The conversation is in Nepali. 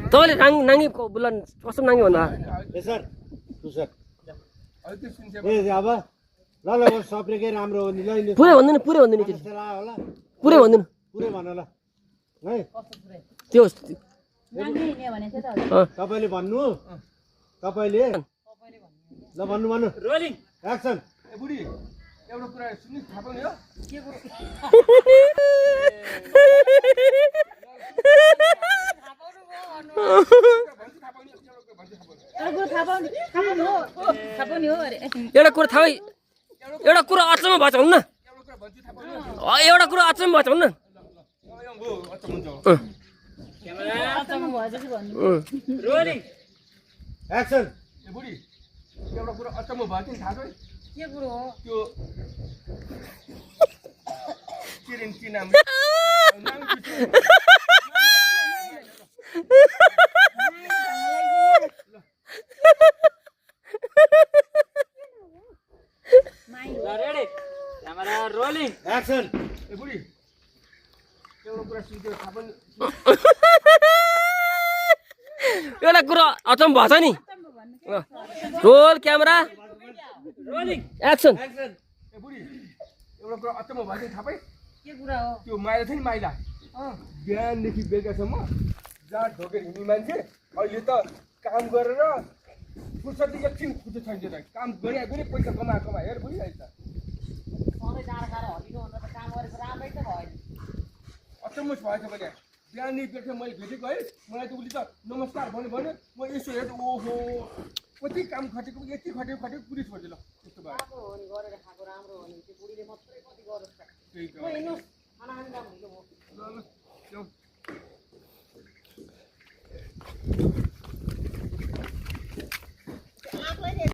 तपाईँले नाङ्गी बुला कस्तो नाङ्गी भन्दा सर अब ल सप्रेकै राम्रो हो नि ल पुरै भन्दैन पुरै भन्दैन होला पुरै भन्दैन पुरै भन ल है त्यो तपाईँले भन्नु तपाईँले ल भन्नु रोलिङ एक्सन ए बुढी एउटा कुरा सुन्नु थाहा पाउने हो के एउटा कुरा थाहा एउटा कुरा अचम्म भएछ भन्नु न एउटा कुरा अचम्म भएछ भन्नु रोलिङ एक्सन ए बुढी एउटा कुरा अचम्म भयो कि थाहा छ के कुरो हो त्यो चिरिन कि नाम रेडी क्यामेरा रोलिङ एक्सन ए बुढी एउटा कुरा सुन्थ्यो थाहा पनि एउटा कुरा अचम्म भएछ नि roll camera rolling action action ए बुढी एउटा कुरा अचम्म भयो कि थाहा पाइ के कुरा हो त्यो माइला थियो नि माइला बिहानदेखि बेलुकासम्म जहाँ ढोकेर हिँड्ने मान्छे अहिले त काम गरेर फुर्सद एकछिन खुट्टो छैन त काम गरे पैसा कमा हेर बुझिहाल्छ सधैँ जाँडो हल्लिनु भन्दा त काम गरेको राम्रै त भयो नि अचम्म भएछ भने बिहानदेखि बेलुका मैले भेटेको है मलाई त उसले त नमस्कार भन्यो म यसो हेर्छु ओहो कति काम खटेको यति खटेको पुरै छोड्दियो ल त्यस्तो भयो राम्रो हो नि गरेर खाएको राम्रो हो नि त्यो बुढीले मात्रै कति गर्छ त्यही त ल हिँड्नुहोस् खाना खानु जाऊँ ल ल्याऊ